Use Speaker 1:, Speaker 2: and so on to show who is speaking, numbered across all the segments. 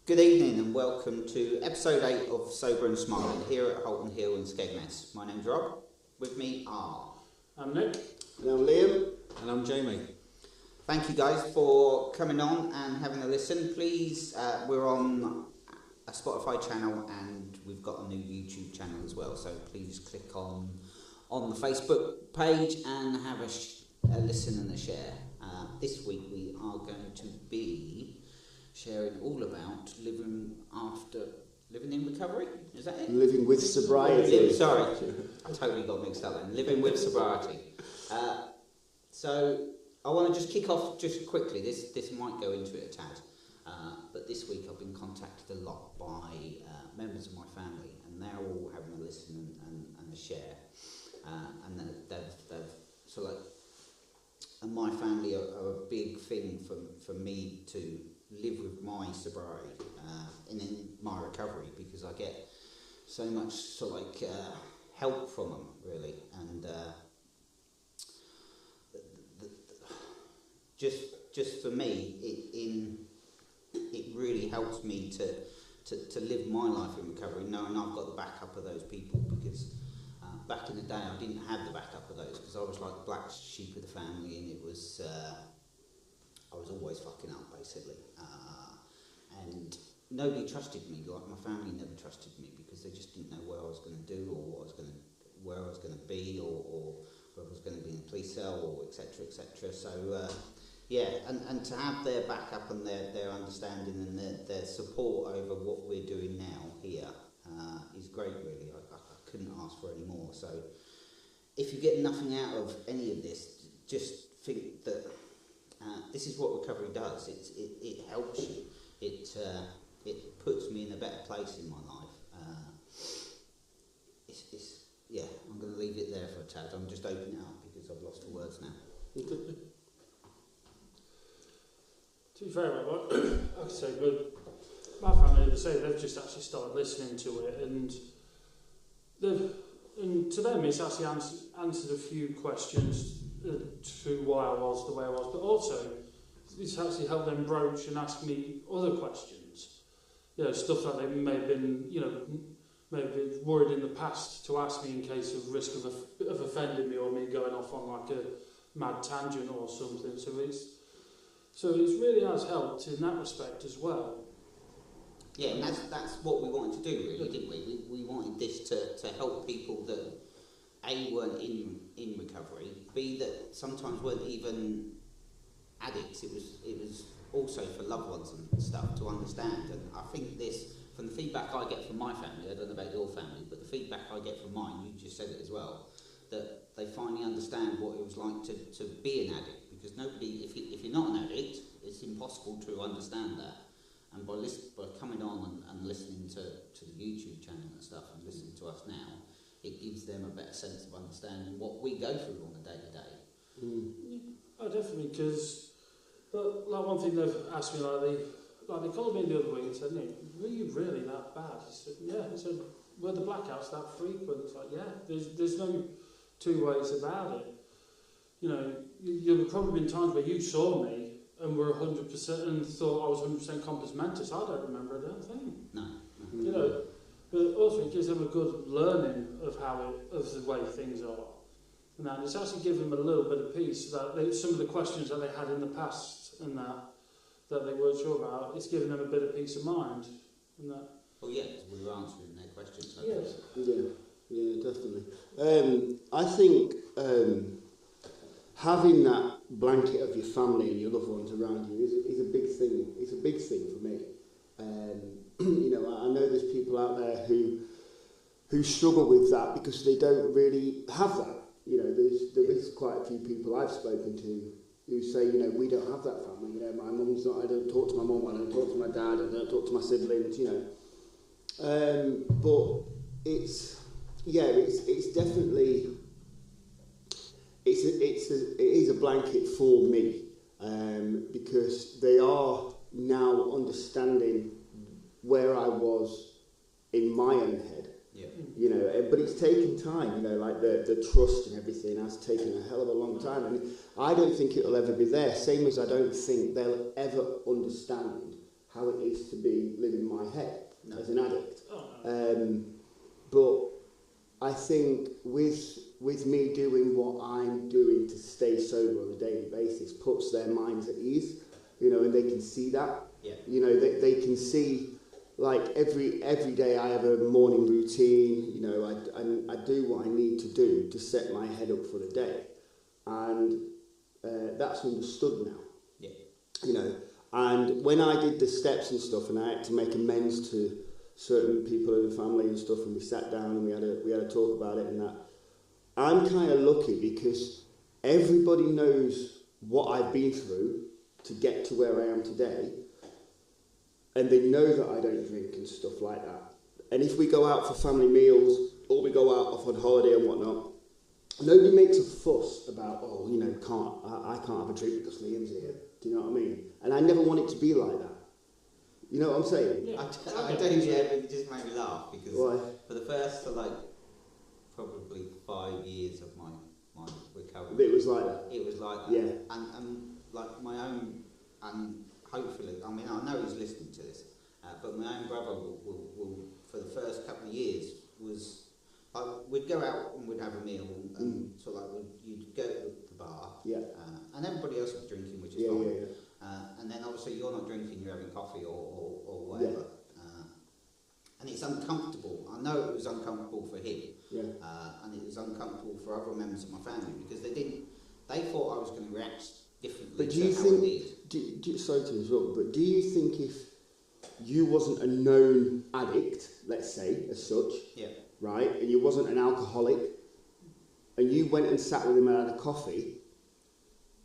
Speaker 1: Good evening and welcome to episode 8 of Sober and Smiling here at Holton Hill in Skegness. My name's Rob. With me are...
Speaker 2: I'm Nick.
Speaker 3: And I'm Liam.
Speaker 4: And I'm Jamie.
Speaker 1: Thank you guys for coming on and having a listen. Please, we're on a Spotify channel and we've got a new YouTube channel as well. So please click on the Facebook page and have a listen and a share. This week we are going to be sharing all about living in recovery. Is that it?
Speaker 3: Living with sobriety.
Speaker 1: Sorry, I totally got mixed up then. Living with sobriety. So I want to just kick off just quickly. This might go into it a tad, but this week I've been contacted a lot by members of my family, and they're all having a listen and a share, and they've so like, and my family are a big thing for me to live with my sobriety and in my recovery, because I get so much help from them really, and just for me it really helps me to live my life in recovery, knowing I've got the backup of those people, because back in the day I didn't have the backup of those, because I was like the black sheep of the family, and it was I was always fucking up basically, and nobody trusted me. Like my family never trusted me, because they just didn't know what I was going to do, or where I was going to be, or whether I was going to be in a police cell, or etc. etc. So and to have their backup and their understanding and their support over what we're doing now here is great really. I couldn't ask for any more. So if you get nothing out of any of this, just think that this is what recovery does. It helps you. It puts me in a better place in my life. I'm going to leave it there for a tad. I'm just opening it up because I've lost the words now.
Speaker 2: To be fair, like I say, but my family, they've just actually started listening to it, and to them it's actually answered a few questions to why I was the way I was, but also it's actually helped them broach and ask me other questions. Stuff that they may have been, maybe worried in the past to ask me in case of risk of offending me, or me going off on like a mad tangent or something. So it really has helped in that respect as well.
Speaker 1: Yeah, and that's what we wanted to do really, didn't we? We wanted this to help people that A, weren't in recovery, B, that sometimes weren't even addicts. It was also for loved ones and stuff to understand. And I think this, from the feedback I get from my family, I don't know about your family, but the feedback I get from mine, you just said it as well, that they finally understand what it was like to be an addict. Because nobody, if you're not an addict, it's impossible to understand that. And by coming on and listening to the YouTube channel and stuff, and listening to us now, it gives them a better sense of understanding what we go through on a day-to-day.
Speaker 2: Yeah, oh, definitely, because like one thing they've asked me, they called me the other week and said, "Nick, were you really that bad?" I said, "Yeah." He said, "Were the blackouts that frequent?" It's like, yeah, there's no two ways about it. There have probably been times where you saw me and were 100% and thought I was 100% compass mentis. I don't remember a damn thing.
Speaker 1: No.
Speaker 2: But also it gives them a good learning of of the way things are. And that it's actually given them a little bit of peace that some of the questions that they had in the past and that they weren't sure about, it's given them a bit of peace of mind. And that.
Speaker 1: Well, yeah, because we were answering their questions.
Speaker 2: Yes.
Speaker 3: Yeah, definitely. I think having that blanket of your family and your loved ones around you is a big thing. It's a big thing for me. I know there's people out there who struggle with that because they don't really have that. There is quite a few people I've spoken to who say, we don't have that family. My mum's not. I don't talk to my mum. I don't talk to my dad. I don't talk to my siblings. But it's definitely. It is a blanket for me, because they are now understanding where I was in my own head. Yeah. But it's taken time. Like the trust and everything has taken a hell of a long time, and I don't think it'll ever be there. Same as I don't think they'll ever understand how it is to be living in my head as an addict. But I think with me doing what I'm doing to stay sober on a daily basis puts their minds at ease, you know, and they can see that.
Speaker 1: Yeah.
Speaker 3: You know, they can see, like, every day I have a morning routine, you know, I do what I need to do to set my head up for the day. And that's understood now.
Speaker 1: Yeah.
Speaker 3: You know, and when I did the steps and stuff, and I had to make amends to certain people in the family and stuff, and we sat down and we had a talk about it and that, I'm kind of lucky because everybody knows what I've been through to get to where I am today, and they know that I don't drink and stuff like that. And if we go out for family meals or we go out off on holiday and whatnot, nobody makes a fuss about, oh, you know, I can't have a drink because Liam's here. Do you know what I mean? And I never want it to be like that. You know what I'm saying?
Speaker 1: Yeah. I don't it just made me laugh because
Speaker 3: Why?
Speaker 1: for the first probably 5 years of my recovery,
Speaker 3: It was like that.
Speaker 1: It was like that.
Speaker 3: Yeah.
Speaker 1: And like my own, and hopefully, I mean, I know he's listening to this, but my own brother will for the first couple of years was, like, we'd go out and we'd have a meal and sort of like you'd go to the bar, and everybody else was drinking, which is fine. And then obviously you're not drinking, you're having coffee or whatever. And it's uncomfortable. I know it was uncomfortable for him. And it was uncomfortable for other members of my family because they thought I was going to react differently.
Speaker 3: But do you think, sorry to interrupt, but do you think if you wasn't a known addict, let's say, as such, right, and you wasn't an alcoholic, and you went and sat with him and had a coffee,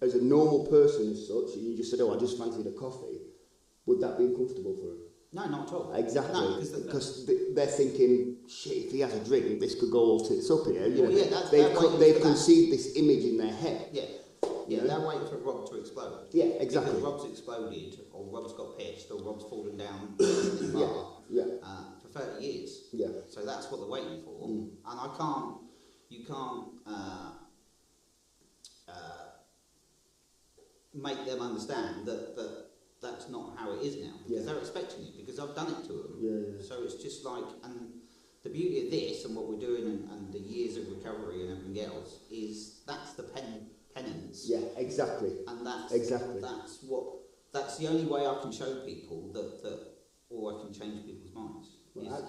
Speaker 3: as a normal person as such, and you just said, oh, I just fancied a coffee, would that be uncomfortable for him?
Speaker 1: No, not at all.
Speaker 3: Exactly,
Speaker 1: no,
Speaker 3: because they're thinking, shit, if he has a drink, this could go all tits up here. You know, they've conceived this image in their head.
Speaker 1: Yeah, they're waiting for Rob to explode.
Speaker 3: Yeah, exactly.
Speaker 1: Because Rob's exploded, or Rob's got pitched, or Rob's fallen down in the bar for 30 years. Yeah. So that's what they're waiting for. And you can't make them understand that that's not how it is now, because they're expecting it, because I've done it to them. So it's just like, and the beauty of this and what we're doing and the years of recovery and everything else is that's the penance. Yeah, exactly. And that's the only way I can show people or I can change people's minds.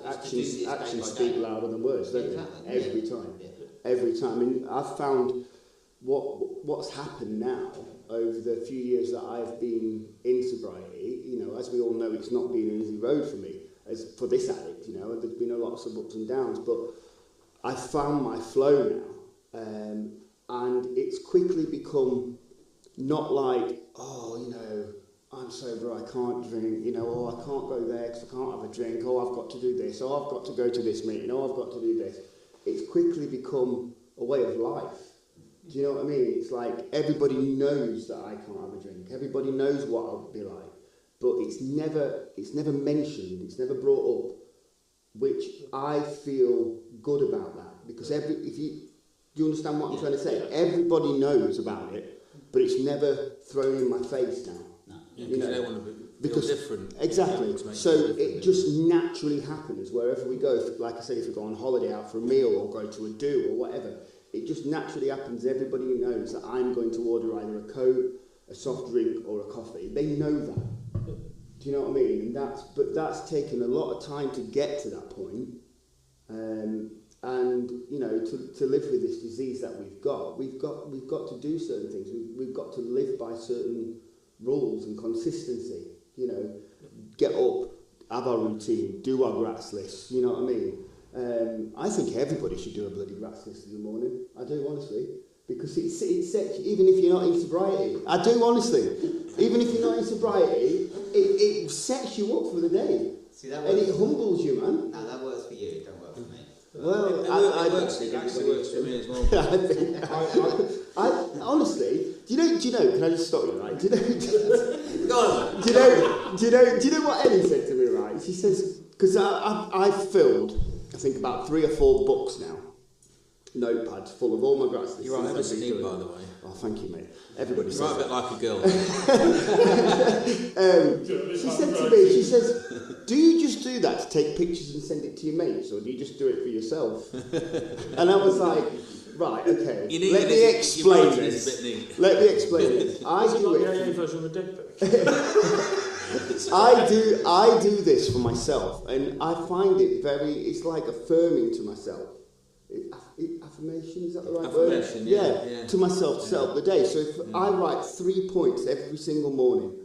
Speaker 3: Actions speak louder than words, don't they? Every time. Every time. I mean, I've found what's happened now over the few years that I've been in sobriety, you know, as we all know, it's not been an easy road for me, as for this addict, you know, there's been a lot of ups and downs, but I've found my flow now, and it's quickly become not like, oh, you know, I'm sober, I can't drink, you know, oh, I can't go there because I can't have a drink, oh, I've got to do this, oh, I've got to go to this meeting, oh, I've got to do this. It's quickly become a way of life. Do you know what I mean? It's like everybody knows that I can't have a drink. Everybody knows what I'll be like. But it's never mentioned, it's never brought up, which I feel good about that. Because do you understand what I'm trying to say? Everybody knows about it, but it's never thrown in my face now.
Speaker 4: No. Yeah, you know, they want to be different.
Speaker 3: Exactly. So it just naturally happens wherever we go. Like I said, if we go on holiday out for a meal or go to a do or whatever, it just naturally happens. Everybody knows that I'm going to order either a Coke, a soft drink or a coffee. They know that. Do you know what I mean? And that's taken a lot of time to get to that point. And you know, to live with this disease that we've got to do certain things. We've got to live by certain rules and consistency. You know, get up, have our routine, do our grass list. You know what I mean? I think everybody should do a bloody grass list in the morning. I do, honestly, because it sets you, even if you're not in sobriety. I do, honestly. Even if you're not in sobriety, it sets you up for the day.
Speaker 1: See, that
Speaker 3: and it humbles you, man.
Speaker 1: No, that works for you. It don't work for me.
Speaker 3: Well,
Speaker 4: it actually works for me as well.
Speaker 3: I honestly, do you know? Can I just stop you, right? Do you
Speaker 1: Go
Speaker 3: know? Do you know what Ellie said to me, right? She says, because I've filled, I think, about 3 or 4 books now, notepads full of all my grass lists.
Speaker 4: You write everything neat, by the way.
Speaker 3: Oh, thank you, mate. Everybody
Speaker 4: you
Speaker 3: says
Speaker 4: write a bit like a girl.
Speaker 3: she said to me, says, do you just do that to take pictures and send it to your mates, or do you just do it for yourself? And I was like, right, okay, let me explain this. Let me explain this. I do it.
Speaker 2: Version of a dick pic.
Speaker 3: I do this for myself, and I find it it's like affirming to myself. Affirmation, is that the right word? Yeah, to myself to set up the day. So if I write 3 points every single morning.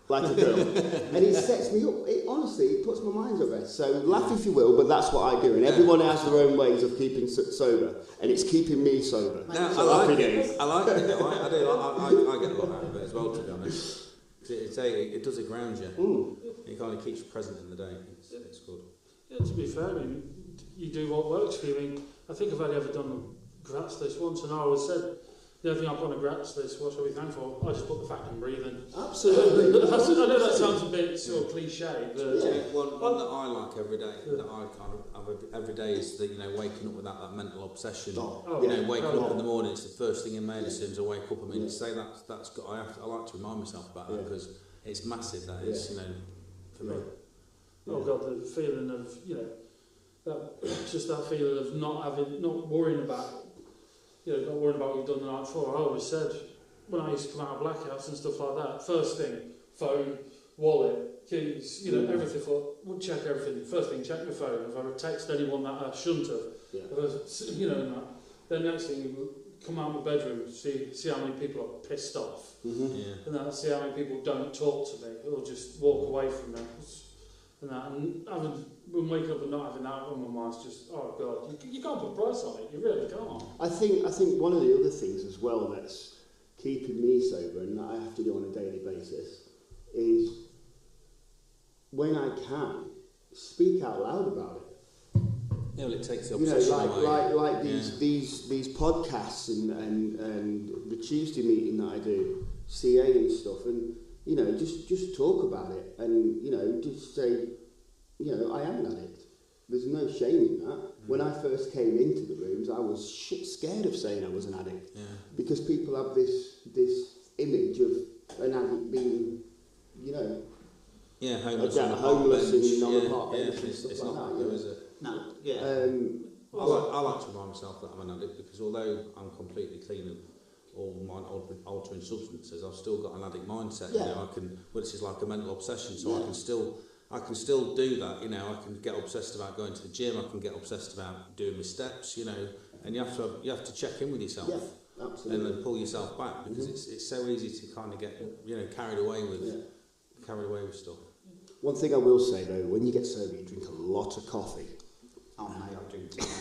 Speaker 3: Like a girl. And it sets me up. Honestly, it puts my mind at rest. So laugh if you will, but that's what I do. And everyone has their own ways of keeping sober. And it's keeping me sober.
Speaker 4: No,
Speaker 3: so
Speaker 4: I like it. I like it. I get a lot out of it as well, to be honest. It does ground you. It kind of keeps you present in the day. It's good.
Speaker 2: Yeah, to be fair, I mean, you do what works for you. I mean, I think I've only ever done the Gratz list once, and I always said, the only thing I put on a Gratz list, what shall we thank for? I just put the fact I'm breathing.
Speaker 3: Absolutely.
Speaker 2: I know that sounds a bit sort of cliche, but
Speaker 4: one that I like every day, that I kind of have every day, is the waking up without that mental obsession. Waking up in the morning, it's the first thing in my head as soon as I wake up. I mean, to say that's got. I like to remind myself about that, because it's massive. That is, for me.
Speaker 2: Oh God, the feeling of that feeling of not worrying about. Not worrying about what you've done the night before. I always said, when I used to come out of blackouts and stuff like that, first thing, phone, wallet, keys, everything. Would check everything. First thing, check my phone. If I would text anyone that I shouldn't have, then next thing, come out of my bedroom, see how many people are pissed off, and then see how many people don't talk to me or just walk away from me. And when waking up and not having that on my mind, it's just, oh God, you can't put a price on it, you really can't.
Speaker 3: I think one of the other things as well that's keeping me sober, and that I have to do on a daily basis, is when I can, speak out loud about it.
Speaker 4: Yeah, well, it takes the obsession away.
Speaker 3: Like these podcasts and the Tuesday meeting that I do, CA and stuff, and just talk about it, and just say, I am an addict. There's no shame in that. When I first came into the rooms, I was scared of saying I was an addict, because people have this image of an addict being,
Speaker 4: homeless
Speaker 3: and on a park bench and stuff
Speaker 4: it's
Speaker 3: like
Speaker 4: not
Speaker 3: that.
Speaker 4: though, is it?
Speaker 1: No, yeah.
Speaker 4: I like to remind myself that I'm an addict, because although I'm completely clean of all mind-altering substances, I've still got an addict mindset. Which is like a mental obsession. So I can still do that. I can get obsessed about going to the gym. I can get obsessed about doing my steps. And you have to check in with yourself.
Speaker 3: Yeah, absolutely.
Speaker 4: And then pull yourself back, because it's so easy to kind of get carried away with stuff.
Speaker 3: One thing I will say though, when you get sober, you drink a lot of coffee.
Speaker 1: Oh mate, I drink too much.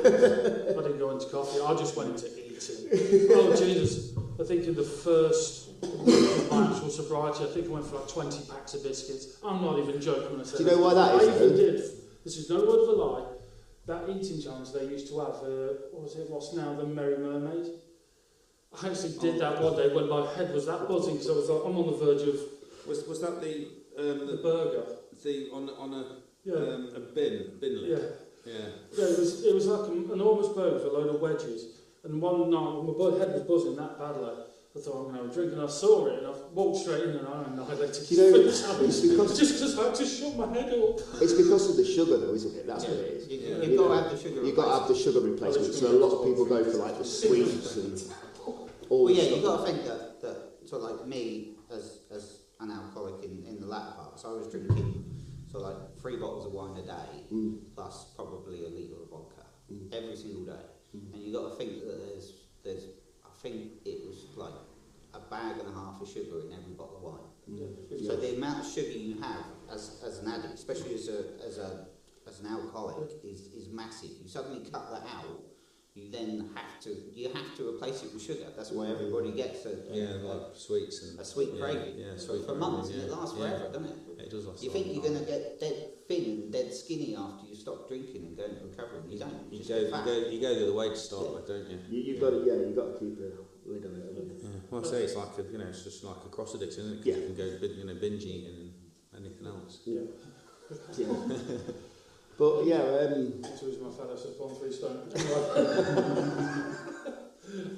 Speaker 2: I didn't go into coffee, I just went into eating. Oh Jesus, I think in the first week of my actual sobriety, I think I went for like 20 packs of biscuits. I'm not even joking when I say
Speaker 3: Do you know why that is?
Speaker 2: I even did, this is no word of a lie, that eating challenge they used to have, what's now the Merry Mermaid? I actually did that one day when my head was that buzzing, because I was like, I'm on the verge of...
Speaker 4: Was that the
Speaker 2: burger?
Speaker 4: On a bin lid? Yeah,
Speaker 2: it was like an enormous burger with a load of wedges. And one night, when my head was buzzing that badly, I thought, I'm going to have a drink, and I saw it, and I walked straight in, and I annihilated it.
Speaker 3: It's because
Speaker 2: just because I had to shut my head up.
Speaker 3: It's because of the sugar, though, isn't it? That's what it is.
Speaker 1: You've got to have the sugar.
Speaker 3: You've got to have the sugar replacement. So a lot of people go for like the sweets and all.
Speaker 1: Well, you've got to think that sort of like me as an alcoholic in the latter part. So I was drinking sort of like 3 bottles of wine a day, plus probably a litre of vodka every single day. And you've got to think that there's I think it was like a bag and a half of sugar in every bottle of wine. So the amount of sugar you have as an addict, especially as an alcoholic, is massive. You suddenly cut that out, you then have to replace it with sugar. That's why everybody gets
Speaker 4: like sweets and
Speaker 1: a sweet craving for months, and it lasts forever, doesn't it?
Speaker 4: It does last.
Speaker 1: You think you're going to get dead thin and dead skinny after you stop drinking and go into recovery? You don't.
Speaker 4: You go the other way to start with, don't you?
Speaker 3: You've got to keep a lid on it.
Speaker 4: Well, I say it's like it's just like a cross addiction, isn't it? 'Cause you can go binge eating and anything else.
Speaker 3: Yeah. But
Speaker 2: to use my fellow 1 3 stone.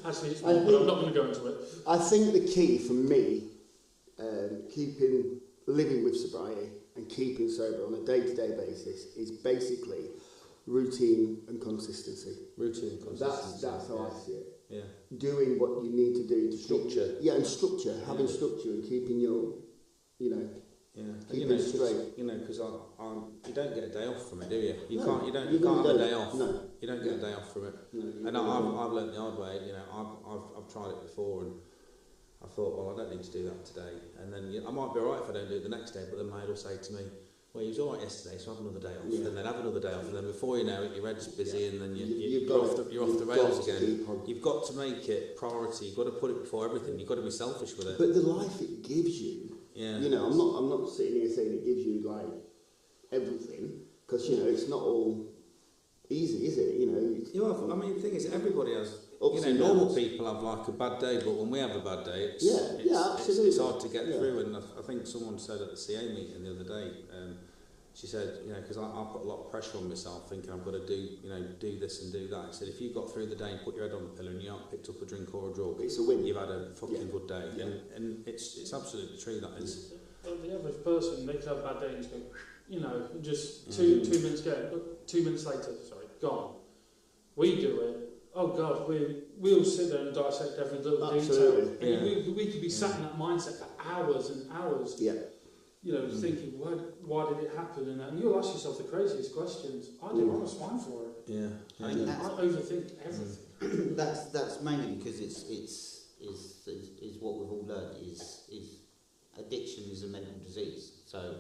Speaker 2: Actually, it's not, but I'm not going to go into it.
Speaker 3: I think the key for me, living with sobriety and keeping sober on a day-to-day basis is basically routine and consistency.
Speaker 4: Routine and consistency.
Speaker 3: That's how I see it.
Speaker 4: Yeah.
Speaker 3: Doing what you need to do to
Speaker 4: Structure.
Speaker 3: And structure, having structure and keeping your, keeping straight.
Speaker 4: Because you don't get a day off from it, do you? You can't have a day off. No. You don't get a day off from it. No, and I've learnt the hard way. I've tried it before, and I thought, well, I don't need to do that today. And then I might be alright if I don't do it the next day. But then Maid will say to me, well, you was alright yesterday, so have another day off, and then have another day off, and then before you know it, your head's busy, and then you're off the rails again. You've got to make it priority. You've got to put it before everything. You've got to be selfish with it.
Speaker 3: But the life it gives you, I'm not sitting here saying it gives you like everything, because it's not all easy, is it?
Speaker 4: I mean, the thing is, everybody has. Normal people have like a bad day, but when we have a bad day, absolutely. It's hard to get through. And I think someone said at the CA meeting the other day, she said, because I put a lot of pressure on myself, thinking I've got to do this and do that. She said, if you got through the day and put your head on the pillow and you haven't picked up a drink or a drug,
Speaker 3: it's a win.
Speaker 4: You've had a fucking good day. Yeah. And it's absolutely true, that is.
Speaker 2: The average person, they could have a bad day and just go, just 2 minutes ago, 2 minutes later, gone. We do it. Oh God, we'll sit there and dissect every little detail. And we could be sat in that mindset for hours and hours.
Speaker 3: Yeah.
Speaker 2: Thinking, why did it happen? And you'll ask yourself the craziest questions. I do. I'm a swine for it.
Speaker 4: Yeah.
Speaker 2: I overthink everything.
Speaker 1: That's mainly because it's what we've all learned is addiction is a mental disease. So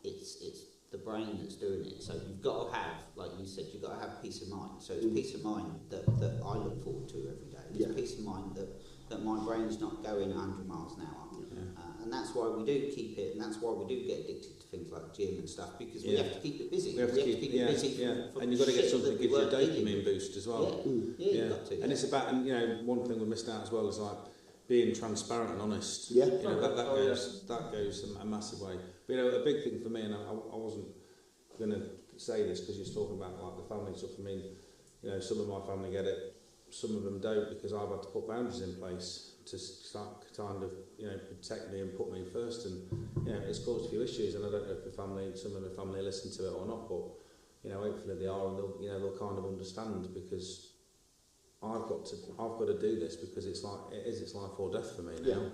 Speaker 1: it's the brain that's doing it. So you've got to have, like you said, you've got to have peace of mind. So it's peace of mind that I look forward to every day. It's peace of mind that my brain's not going 100 miles an hour. And that's why we do keep it, and that's why we do get addicted to things like gym and stuff, because we have to keep it busy. We have to keep it busy.
Speaker 4: And you've got to get something that gives you a dopamine boost as well.
Speaker 1: You've got to.
Speaker 4: And it's about, one thing we missed out as well is like being transparent and honest.
Speaker 3: Yeah.
Speaker 4: That goes a massive way. But a big thing for me, and I wasn't going to say this because you're talking about like the family stuff. I mean, some of my family get it, some of them don't, because I've had to put boundaries in place to start kind of protect me and put me first, and it's caused a few issues. And I don't know if some of the family listen to it or not, but hopefully they are, and they'll kind of understand, because I've got to do this, because it's life or death for me now.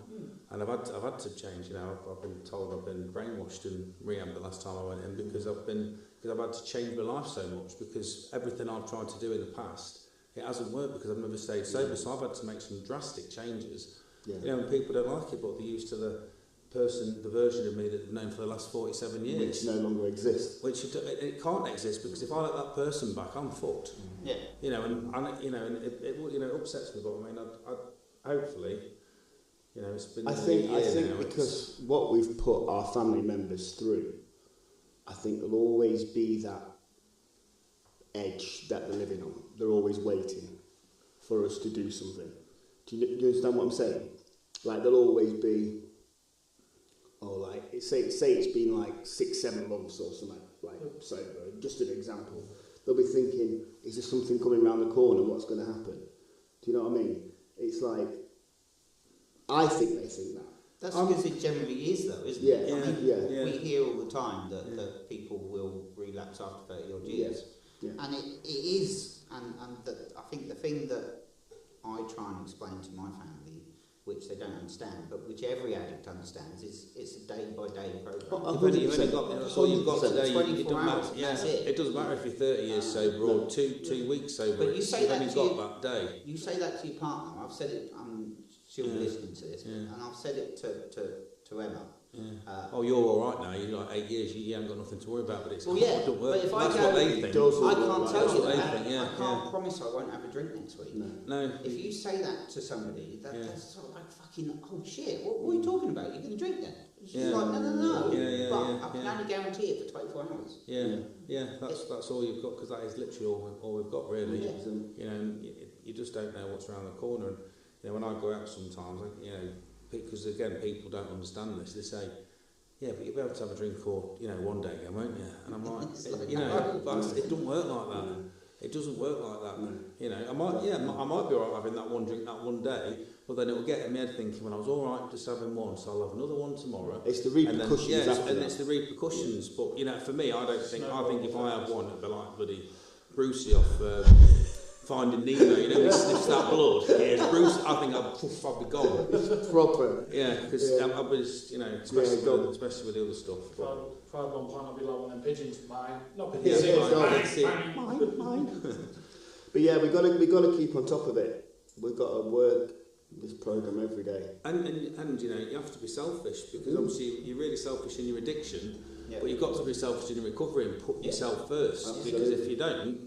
Speaker 4: And I've had to change. I've been told I've been brainwashed in rehab the last time I went in, because I've had to change my life so much, because everything I've tried to do in the past, it hasn't worked, because I've never stayed sober. So I've had to make some drastic changes. And people don't like it, but they're used to the version of me that they've known for the last 47 years.
Speaker 3: Which no longer exists.
Speaker 4: Which it can't exist, because if I let that person back, I'm fucked.
Speaker 1: Yeah.
Speaker 4: And it upsets me, but I mean, I hopefully, it's been.
Speaker 3: I think
Speaker 4: now,
Speaker 3: because what we've put our family members through, I think there'll always be that edge that they're living on. They're always waiting for us to do something. Do you understand what I'm saying? Like, there'll always be, say it's been like 6-7 months or something, like sober, just an example. They'll be thinking, is there something coming around the corner? What's going to happen? Do you know what I mean? It's like, I think they think that.
Speaker 1: That's because it generally is, though, isn't it? We hear all the time that people will relapse after 30 odd years.
Speaker 3: Yeah.
Speaker 1: And it is, and I think the thing that I try and explain to my family, which they don't understand, but which every addict understands, is it's a day-by-day program.
Speaker 4: You've only got, that's all you've got today.
Speaker 1: 24 hours, that's it.
Speaker 4: It doesn't matter if you're 30 years sober or two weeks sober.
Speaker 1: But you say
Speaker 4: you've
Speaker 1: that
Speaker 4: only got that day.
Speaker 1: You say that to your partner. I've said it. She'll be listening to this, and I've said it to Emma.
Speaker 4: You're all right now. You're like 8 years. You haven't got nothing to worry about. But it's
Speaker 1: but if I go,
Speaker 4: what they think.
Speaker 1: I can't tell you that.
Speaker 4: I
Speaker 1: can't promise I won't have a drink next week.
Speaker 4: No.
Speaker 1: If you say that to somebody, that's sort of like fucking, oh shit, what are you talking about? You're going to drink then? She's like, no. But I can only guarantee it for 24 hours.
Speaker 4: That's all you've got, because that is literally all we've got, really. You just don't know what's around the corner. And when I go out sometimes, because again, people don't understand this. They say, "Yeah, but you'll be able to have a drink or one day again, won't you?" And I'm like, but it doesn't work like that. It doesn't work like that.
Speaker 3: No.
Speaker 4: You know, I might be alright having that one drink that one day, but then it'll get in my head thinking, well, I was alright just having one, so I'll have another one tomorrow.
Speaker 3: It's the repercussions after that.
Speaker 4: It's the repercussions. But you know, for me, I think if I have one, it'd be like bloody Brucey off Finding Nemo. You know, he sniffs that blood. Here's Bruce. I think I'll be gone.
Speaker 3: It's proper.
Speaker 4: Yeah, because I'll be just, you know, especially with the other stuff.
Speaker 2: If I had one pint, I'd be like one of them pigeons. Mine, not
Speaker 3: Yeah,
Speaker 2: pigeons.
Speaker 3: mine. But yeah, we got to keep on top of it. We've got to work this program every day.
Speaker 4: And you know, you have to be selfish, because obviously you're really selfish in your addiction, but you've got to be selfish in your recovery and put yourself first.
Speaker 3: Absolutely.
Speaker 4: Because if you don't,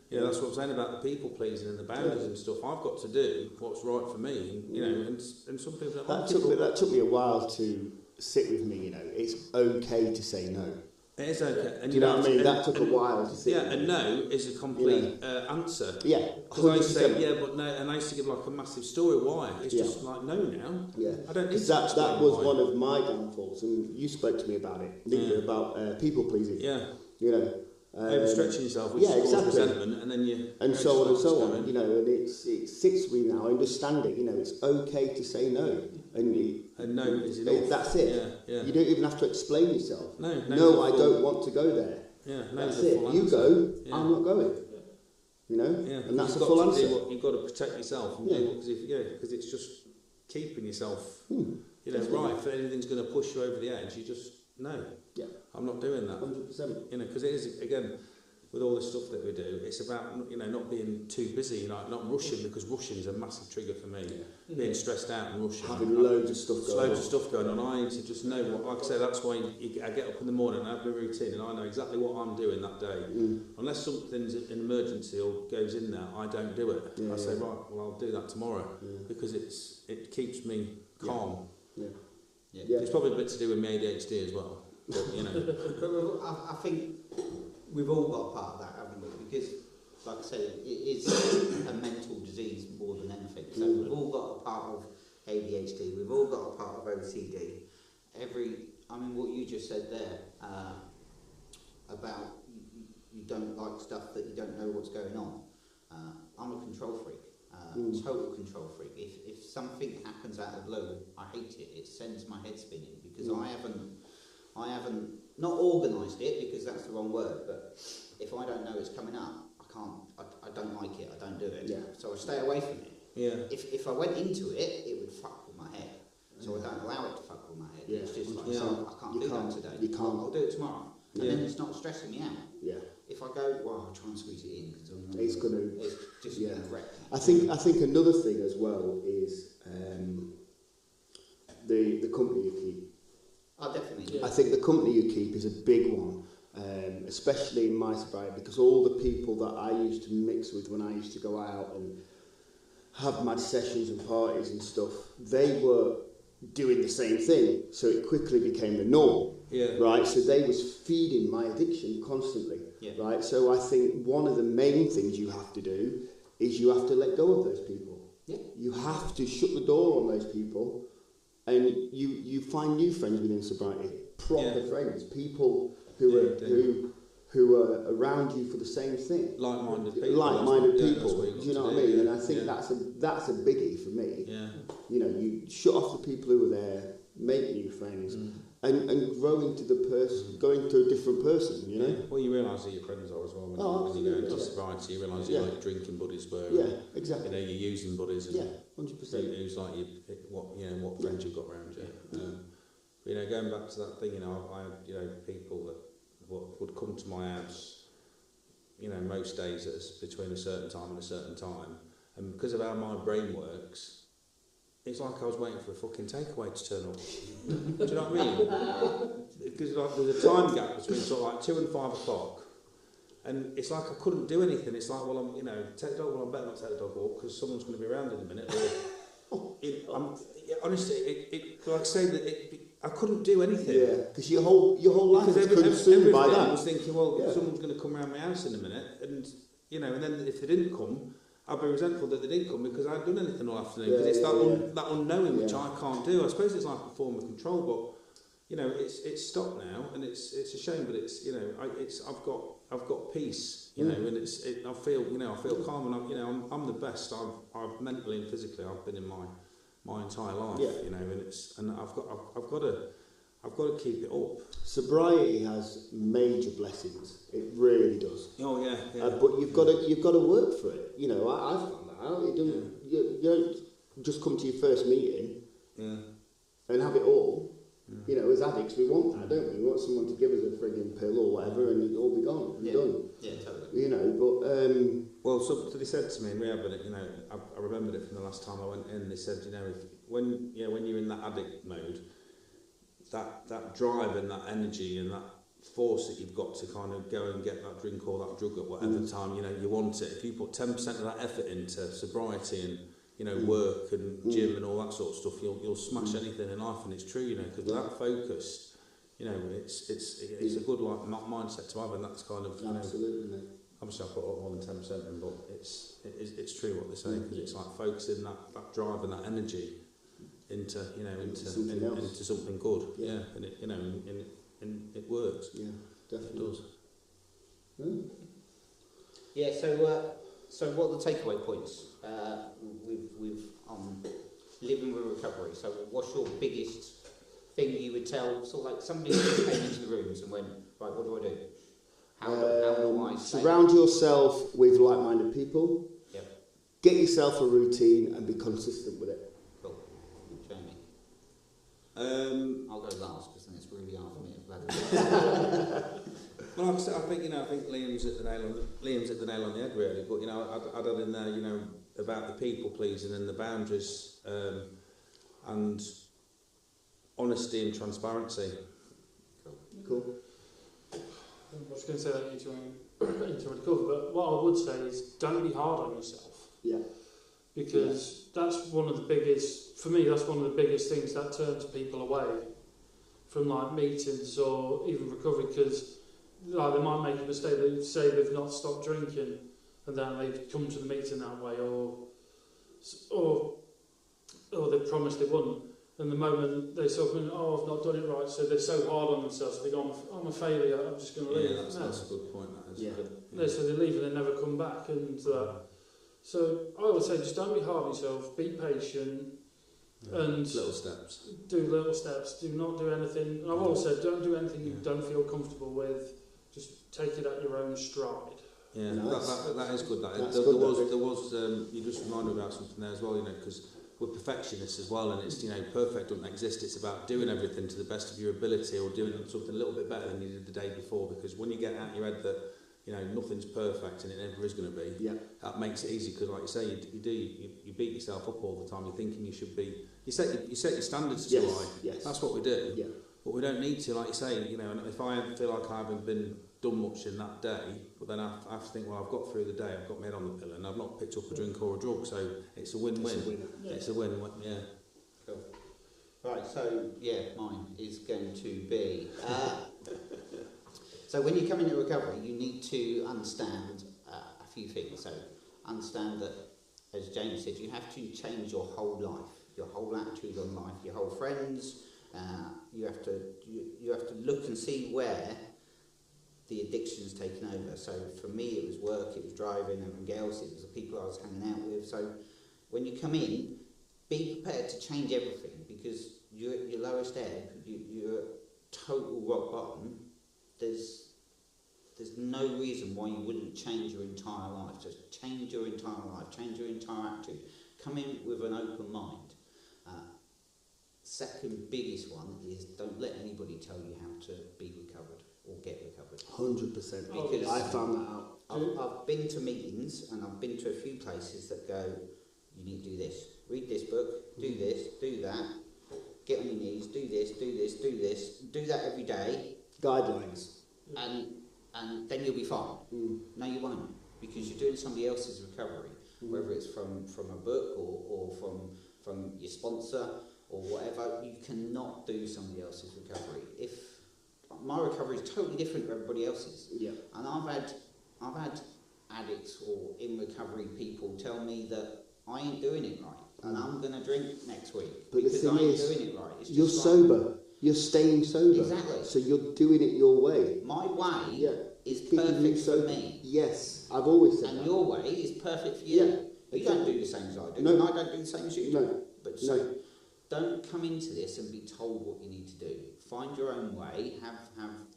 Speaker 4: you know, that's what I'm saying about the people pleasing and the boundaries and stuff. I've got to do what's right for me, and, you know, and some people don't.
Speaker 3: That took me a while to sit with me. You know, it's okay to say no.
Speaker 4: It is okay. And
Speaker 3: do you know what I mean? That took a while to sit.
Speaker 4: Yeah, and no is a complete answer.
Speaker 3: Yeah,
Speaker 4: because I used to say yeah, but no, and I used to give like a massive story why. It's just like no now.
Speaker 3: Yeah,
Speaker 4: I don't. Because
Speaker 3: that was one of my downfalls, and you spoke to me about it, didn't you? About people pleasing.
Speaker 4: Yeah.
Speaker 3: You know.
Speaker 4: Overstretching yourself, which causes resentment, and then you
Speaker 3: and so on and so on. You know, and it sits with me now. I understand it. You know, it's okay to say no, and
Speaker 4: no is enough.
Speaker 3: That's it.
Speaker 4: Yeah.
Speaker 3: You don't even have to explain yourself.
Speaker 4: No,
Speaker 3: I don't want to go there.
Speaker 4: Yeah,
Speaker 3: that's it. You go. I'm not going. You know, and that's a full answer.
Speaker 4: You've got to protect yourself, and because it's just keeping yourself. You know, right? If anything's going to push you over the edge, you just no.
Speaker 3: Yeah.
Speaker 4: I'm not doing that.
Speaker 3: 100%.
Speaker 4: You know, because it is, again, with all the stuff that we do, it's about, you know, not being too busy, like not rushing, because rushing is a massive trigger for me. Being stressed out and rushing.
Speaker 3: Having loads of stuff going on.
Speaker 4: I need to just know what, like I say, that's why I get up in the morning and I have my routine and I know exactly what I'm doing that day. Unless something's an emergency or goes in there, I don't do it. I say, right, well, I'll do that tomorrow, because it keeps me calm. It's probably a bit to do with my ADHD as well. But, you know.
Speaker 1: But I think we've all got part of that, haven't we? Because, like I said, it is a mental disease more than anything. So we've all got a part of ADHD. We've all got a part of OCD. What you just said there about you don't like stuff that you don't know what's going on. I'm a control freak. Total control freak. If something happens out of the blue, I hate it. It sends my head spinning because I haven't not organised it, because that's the wrong word, but if I don't know it's coming up, I don't like it, I don't do it. So I stay away from it. If I went into it, it would fuck with my head. So I don't allow it to fuck with my head. It's just like, so I can't do that today.
Speaker 3: You can't.
Speaker 1: I'll do it tomorrow. And then it's not stressing me out. If I go, well, I'll try and squeeze it in, because it's just going to wreck me.
Speaker 3: I think another thing as well is the company you keep.
Speaker 1: Oh, definitely.
Speaker 3: I think the company you keep is a big one, especially in my sobriety, because all the people that I used to mix with when I used to go out and have mad sessions and parties and stuff, they were doing the same thing, so it quickly became the norm. Right, so they was feeding my addiction constantly. Right, so I think one of the main things you have to do is you have to let go of those people. You have to shut the door on those people. And you find new friends within sobriety, proper friends, people who are around you for the same thing.
Speaker 4: Like-minded people.
Speaker 3: Like-minded people. Do you know what I mean? And I think that's a biggie for me. You know, you shut off the people who are there, make new friends, and grow into the person, go into a different person. You know.
Speaker 4: Well, you realise who your friends are as well when you go into sobriety. You realise you're like drinking buddies were.
Speaker 3: Exactly.
Speaker 4: You know, you're using buddies. And
Speaker 3: 100%.
Speaker 4: Who's like what friends you've got around you. You know, going back to that thing, you know, I had people that would come to my house, you know, most days between a certain time and a certain time, and because of how my brain works, it's like I was waiting for a fucking takeaway to turn up. Do you know what I mean? Because like there's a time gap between sort of like 2 and 5 o'clock. And it's like I couldn't do anything. It's like, well, take the dog. Well, I better not take the dog walk because someone's going to be around in a minute. Honestly, like I say, I couldn't do anything.
Speaker 3: Because your whole life was consumed by that.
Speaker 4: I was thinking, well, someone's going to come around my house in a minute, and and then if they didn't come, I'd be resentful that they didn't come because I hadn't done anything all afternoon. Because it's that unknowing which I can't do. I suppose it's like a form of control, but it's stopped now, and it's a shame. But it's I've got I've got peace, you know, and I feel calm, and I'm the best I've mentally and physically I've been in my entire life, you know, and I've got to keep it up. Sobriety
Speaker 3: has major blessings. It really does.
Speaker 4: Oh yeah.
Speaker 3: But you've got to work for it. You know, I found that out. It doesn't. You don't just come to your first meeting. And have it all. You know, as addicts, we want that, don't we? We want someone to give us a frigging pill or whatever, and it'll all be gone. We're done.
Speaker 1: Yeah, totally.
Speaker 3: You know, but
Speaker 4: well, so they said to me in rehab, you know, I remembered it from the last time I went in. They said, you know, when you're in that addict mode, that drive and that energy and that force that you've got to kind of go and get that drink or that drug at whatever time, you know, you want it. If you put 10% of that effort into sobriety and, you know, work and gym and all that sort of stuff, you'll smash anything in life, and it's true, you know, because that focus, you know, it's a good like mindset to have, and that's kind of, you know, obviously I put up more than 10% in, but it's true what they say, because it's like focusing that drive and that energy into something good, and it, you know, and it works.
Speaker 3: Yeah, definitely.
Speaker 4: It does.
Speaker 1: Yeah. So what are the takeaway points with living with recovery? So what's your biggest thing you would tell, sort of like somebody who came into the rooms and went, right, what do I do? How do I
Speaker 3: surround yourself with like-minded people.
Speaker 1: Yep.
Speaker 3: Get yourself a routine and be consistent with it.
Speaker 1: Cool. Jamie? I'll go last because then it's really hard for me to
Speaker 4: Well, like I said, I think Liam's hit the nail on the head really. But you know, I'd add in there, you know, about the people pleasing and the boundaries, and honesty and transparency.
Speaker 3: Cool.
Speaker 2: I was going to say that you need to recover, but what I would say is don't be hard on yourself.
Speaker 3: Yeah.
Speaker 2: Because that's one of the biggest, for me, that's one of the biggest things that turns people away from like meetings or even recovery, because like, they might make a mistake. They say they've not stopped drinking, and then they've come to the meeting that way, or they promised they wouldn't. And the moment they sort of, oh, I've not done it right, so they're so hard on themselves. They go, I'm a failure. I'm just going to leave.
Speaker 4: Yeah, that's a good point. That is.
Speaker 3: Yeah.
Speaker 2: No, so they leave and they never come back, and so I would say just don't be hard on yourself. Be patient. And
Speaker 4: little steps.
Speaker 2: Do little steps. Do not do anything. And I've always said, don't do anything you don't feel comfortable with. Just take it at your own stride.
Speaker 4: Yeah,
Speaker 3: nice.
Speaker 4: that is good. There was. You just reminded me about something there as well. You know, because we're perfectionists as well, and it's, you know, perfect doesn't exist. It's about doing everything to the best of your ability, or doing something a little bit better than you did the day before. Because when you get out your head that, you know, nothing's perfect and it never is going to be, that makes it easy, because like you say, you beat yourself up all the time. You're thinking you should be. You set your standards too high.
Speaker 3: Yes.
Speaker 4: That's what we do.
Speaker 3: Yeah.
Speaker 4: But we don't need to, like you say, you know. And if I feel like I haven't done much in that day, but then I have to think, well, I've got through the day, I've got my head on the pillow, and I've not picked up a drink or a drug, so it's a win-win. It's a win-win. Yeah.
Speaker 1: Cool. Right. So mine is going to be. So when you come into recovery, you need to understand a few things. So understand that, as James said, you have to change your whole life, your whole attitude on life, your whole friends. You have to look and see where the addiction's taken over. So for me, it was work, it was driving, everything else, it was the people I was hanging out with. So when you come in, be prepared to change everything, because you're at your lowest ebb, you're at total rock bottom. There's no reason why you wouldn't change your entire life. Just change your entire life, change your entire attitude. Come in with an open mind. Second biggest one is don't let anybody tell you how to be recovered or get recovered.
Speaker 3: 100%.
Speaker 1: Because
Speaker 3: I found that out.
Speaker 1: I've been to meetings and I've been to a few places that go, you need to do this, read this book, do this, do that, get on your knees, do this, do this, do this, do that every day.
Speaker 3: Guidelines.
Speaker 1: And then you'll be fine. No, you won't, because you're doing somebody else's recovery, whether it's from a book or from your sponsor or whatever. You cannot do somebody else's recovery. If my recovery is totally different to everybody else's, and I've had addicts or in recovery people tell me that I ain't doing it right, and I'm going to drink next week because I ain't doing it right. It's just
Speaker 3: sober. You're staying sober.
Speaker 1: Exactly.
Speaker 3: So you're doing it your way.
Speaker 1: My way is perfect for me.
Speaker 3: Yes, I've always said
Speaker 1: and
Speaker 3: that.
Speaker 1: your way is perfect for you.
Speaker 3: Yeah.
Speaker 1: You don't do the same as I do,
Speaker 3: No.
Speaker 1: and I don't do the same as you do.
Speaker 3: No.
Speaker 1: But so don't come into this and be told what you need to do. Find your own way. Have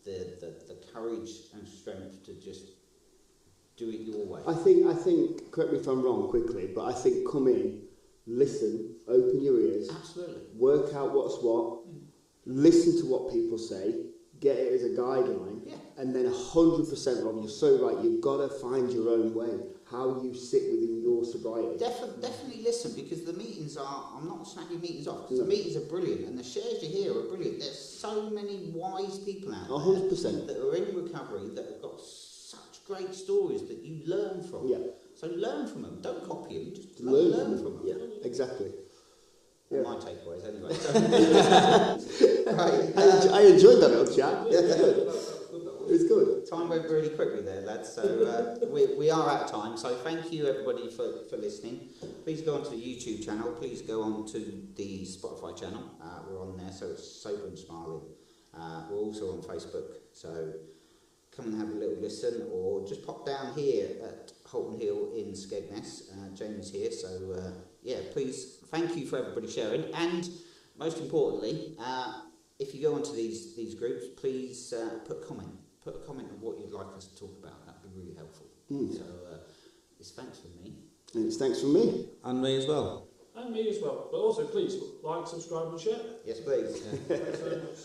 Speaker 1: the courage and strength to just do it your way.
Speaker 3: I think. Correct me if I'm wrong, quickly, but I think come in, listen, open your ears,
Speaker 1: Absolutely.
Speaker 3: work out what's what, listen to what people say, get it as a guideline, and then 100%, Rob, you're so right. You've got to find your own way. How you sit within your sobriety.
Speaker 1: Definitely listen, because the meetings are, I'm not snagging meetings off, because the meetings are brilliant and the shares you hear are brilliant. There's so many wise people out there
Speaker 3: 100%.
Speaker 1: that are in recovery that have got such great stories that you learn from.
Speaker 3: Yeah.
Speaker 1: So learn from them. Don't copy them, just
Speaker 3: Learn
Speaker 1: from them.
Speaker 3: Yeah, exactly.
Speaker 1: Yeah.
Speaker 3: Yeah.
Speaker 1: My takeaways anyway. Right,
Speaker 3: I enjoyed that little chat. It was good.
Speaker 1: Time went really quickly there, lads. So we are out of time. So thank you everybody for listening. Please go onto the YouTube channel. Please go on to the Spotify channel. We're on there, so it's Sober and Smiling. We're also on Facebook. So come and have a little listen, or just pop down here at Holton Hill in Skegness. James here. So please, thank you for everybody sharing. And most importantly, if you go onto these groups, please put a comment. Put a comment on what you'd like us to talk about. That'd be really helpful. So it's thanks from me.
Speaker 3: And it's thanks from me.
Speaker 4: And me as well.
Speaker 2: And me as well. But also, please, like, subscribe and share.
Speaker 1: Yes, please.
Speaker 2: Thanks very much.